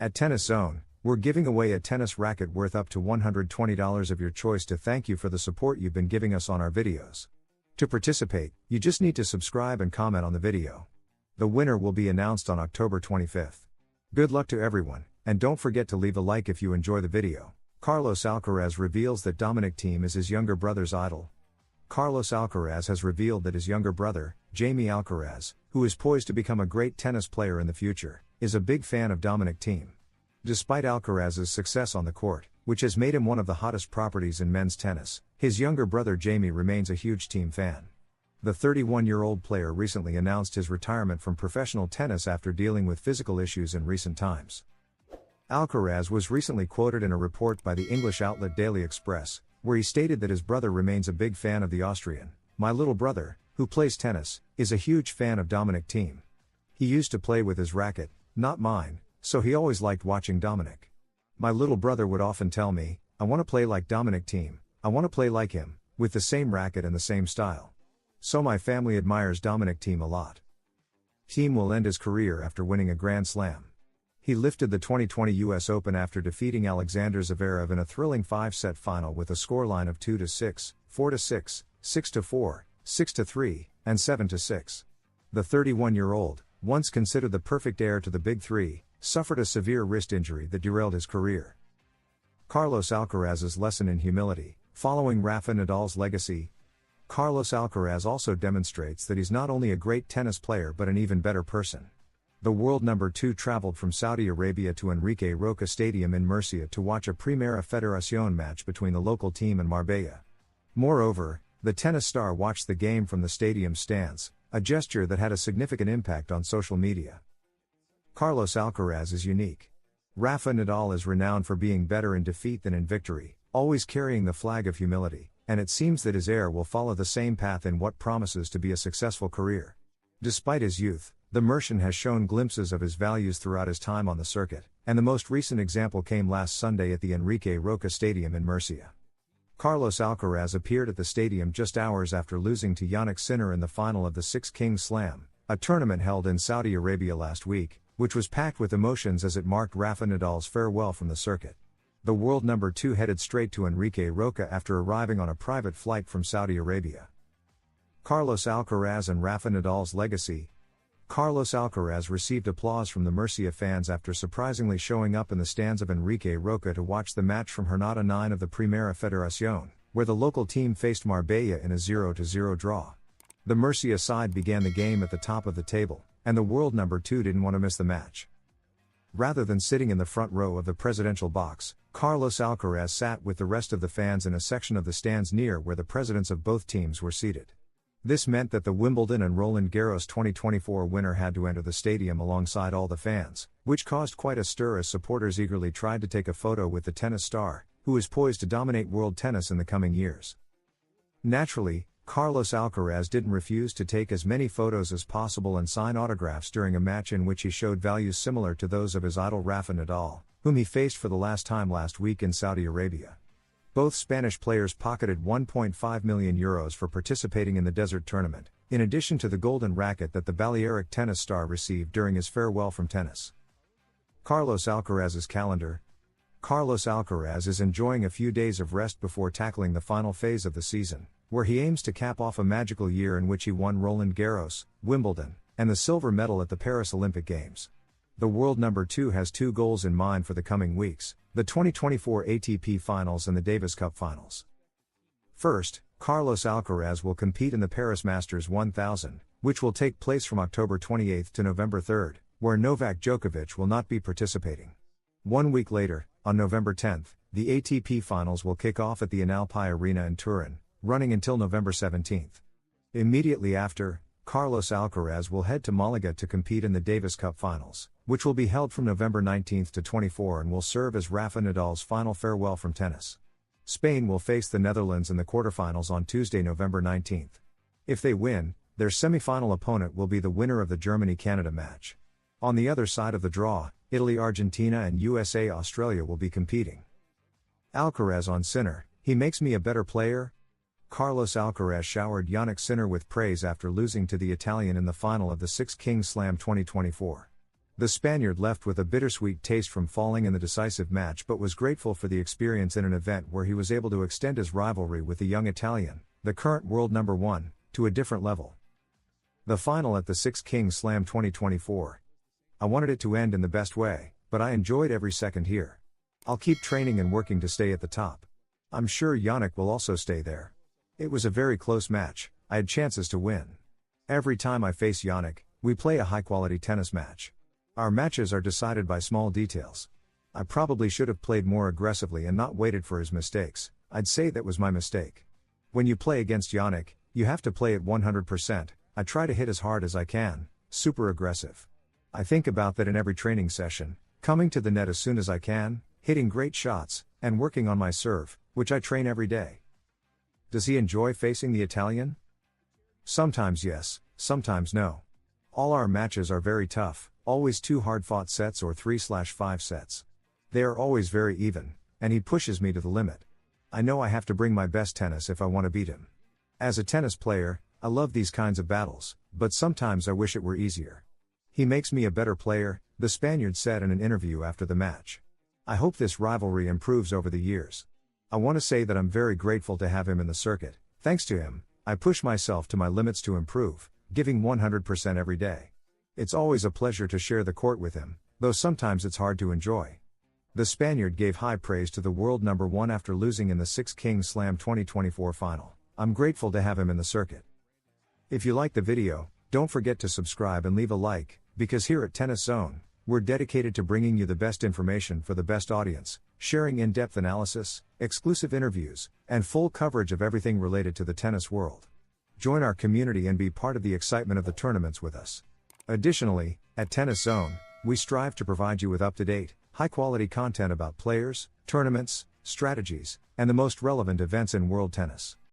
At Tennis Zone, we're giving away a tennis racket worth up to $120 of your choice to thank you for the support you've been giving us on our videos. To participate, you just need to subscribe and comment on the video. The winner will be announced on October 25th. Good luck to everyone, and don't forget to leave a like if you enjoy the video. Carlos Alcaraz reveals that Dominic Thiem is his younger brother's idol. Carlos Alcaraz has revealed that his younger brother, Jamie Alcaraz, who is poised to become a great tennis player in the future, is a big fan of Dominic Thiem. Despite Alcaraz's success on the court, which has made him one of the hottest properties in men's tennis, his younger brother Jamie remains a huge Thiem fan. The 31-year-old player recently announced his retirement from professional tennis after dealing with physical issues in recent times. Alcaraz was recently quoted in a report by the English outlet Daily Express, where he stated that his brother remains a big fan of the Austrian. "My little brother, who plays tennis, is a huge fan of Dominic Thiem. He used to play with his racket, not mine, so he always liked watching Dominic. My little brother would often tell me, I want to play like Dominic Thiem, I want to play like him, with the same racket and the same style. So my family admires Dominic Thiem a lot." Thiem will end his career after winning a Grand Slam. He lifted the 2020 US Open after defeating Alexander Zverev in a thrilling 5-set final with a scoreline of 2-6, 4-6, 6-4, 6-3, and 7-6. The 31-year-old, once considered the perfect heir to the Big Three, suffered a severe wrist injury that derailed his career. Carlos Alcaraz's lesson in humility. Following Rafa Nadal's legacy, Carlos Alcaraz also demonstrates that he's not only a great tennis player but an even better person. The world number 2 traveled from Saudi Arabia to Enrique Roca Stadium in Murcia to watch a Primera Federación match between the local team and Marbella. Moreover, the tennis star watched the game from the stadium stands, a gesture that had a significant impact on social media. Carlos Alcaraz is unique. Rafa Nadal is renowned for being better in defeat than in victory, always carrying the flag of humility, and it seems that his heir will follow the same path in what promises to be a successful career. Despite his youth, the Mercian has shown glimpses of his values throughout his time on the circuit, and the most recent example came last Sunday at the Enrique Roca Stadium in Murcia. Carlos Alcaraz appeared at the stadium just hours after losing to Jannik Sinner in the final of the Six Kings Slam, a tournament held in Saudi Arabia last week, which was packed with emotions as it marked Rafa Nadal's farewell from the circuit. The world number 2 headed straight to Enrique Roca after arriving on a private flight from Saudi Arabia. Carlos Alcaraz and Rafa Nadal's legacy. Carlos Alcaraz received applause from the Murcia fans after surprisingly showing up in the stands of Enrique Roca to watch the match from Jornada 9 of the Primera Federación, where the local team faced Marbella in a 0-0 draw. The Murcia side began the game at the top of the table, and the world number 2 didn't want to miss the match. Rather than sitting in the front row of the presidential box, Carlos Alcaraz sat with the rest of the fans in a section of the stands near where the presidents of both teams were seated. This meant that the Wimbledon and Roland Garros 2024 winner had to enter the stadium alongside all the fans, which caused quite a stir as supporters eagerly tried to take a photo with the tennis star, who is poised to dominate world tennis in the coming years. Naturally, Carlos Alcaraz didn't refuse to take as many photos as possible and sign autographs during a match in which he showed values similar to those of his idol Rafa Nadal, whom he faced for the last time last week in Saudi Arabia. Both Spanish players pocketed €1.5 million for participating in the Desert Tournament, in addition to the golden racket that the Balearic tennis star received during his farewell from tennis. Carlos Alcaraz's calendar. Carlos Alcaraz is enjoying a few days of rest before tackling the final phase of the season, where he aims to cap off a magical year in which he won Roland Garros, Wimbledon, and the silver medal at the Paris Olympic Games. The world number 2 has 2 goals in mind for the coming weeks: the 2024 ATP Finals and the Davis Cup Finals. First, Carlos Alcaraz will compete in the Paris Masters 1000, which will take place from October 28 to November 3, where Novak Djokovic will not be participating. 1 week later, on November 10, the ATP Finals will kick off at the Analpi Arena in Turin, running until November 17. Immediately after, Carlos Alcaraz will head to Malaga to compete in the Davis Cup Finals, which will be held from November 19 to 24 and will serve as Rafa Nadal's final farewell from tennis. Spain will face the Netherlands in the quarterfinals on Tuesday, November 19. If they win, their semi-final opponent will be the winner of the Germany-Canada match. On the other side of the draw, Italy, Argentina and USA, Australia will be competing. Alcaraz on Sinner, he makes me a better player? Carlos Alcaraz showered Jannik Sinner with praise after losing to the Italian in the final of the Six Kings Slam 2024. The Spaniard left with a bittersweet taste from falling in the decisive match but was grateful for the experience in an event where he was able to extend his rivalry with the young Italian, the current world number 1, to a different level. The final at the Six Kings Slam 2024. I wanted it to end in the best way, but I enjoyed every second here. I'll keep training and working to stay at the top. I'm sure Yannick will also stay there. It was a very close match, I had chances to win. Every time I face Yannick, we play a high-quality tennis match. Our matches are decided by small details. I probably should have played more aggressively and not waited for his mistakes. I'd say that was my mistake. When you play against Yannick, you have to play at 100%, I try to hit as hard as I can, super aggressive. I think about that in every training session, coming to the net as soon as I can, hitting great shots, and working on my serve, which I train every day. Does he enjoy facing the Italian? Sometimes yes, sometimes no. All our matches are very tough, always 2 hard-fought sets or 3/5 sets. They are always very even, and he pushes me to the limit. I know I have to bring my best tennis if I want to beat him. As a tennis player, I love these kinds of battles, but sometimes I wish it were easier. He makes me a better player, the Spaniard said in an interview after the match. I hope this rivalry improves over the years. I want to say that I'm very grateful to have him in the circuit. Thanks to him, I push myself to my limits to improve, giving 100% every day. It's always a pleasure to share the court with him, though sometimes it's hard to enjoy. The Spaniard gave high praise to the world number 1 after losing in the Six Kings Slam 2024 final. I'm grateful to have him in the circuit. If you liked the video, don't forget to subscribe and leave a like, because here at Tennis Zone, we're dedicated to bringing you the best information for the best audience, sharing in-depth analysis, exclusive interviews, and full coverage of everything related to the tennis world. Join our community and be part of the excitement of the tournaments with us. Additionally, at Tennis Zone, we strive to provide you with up-to-date, high-quality content about players, tournaments, strategies, and the most relevant events in world tennis.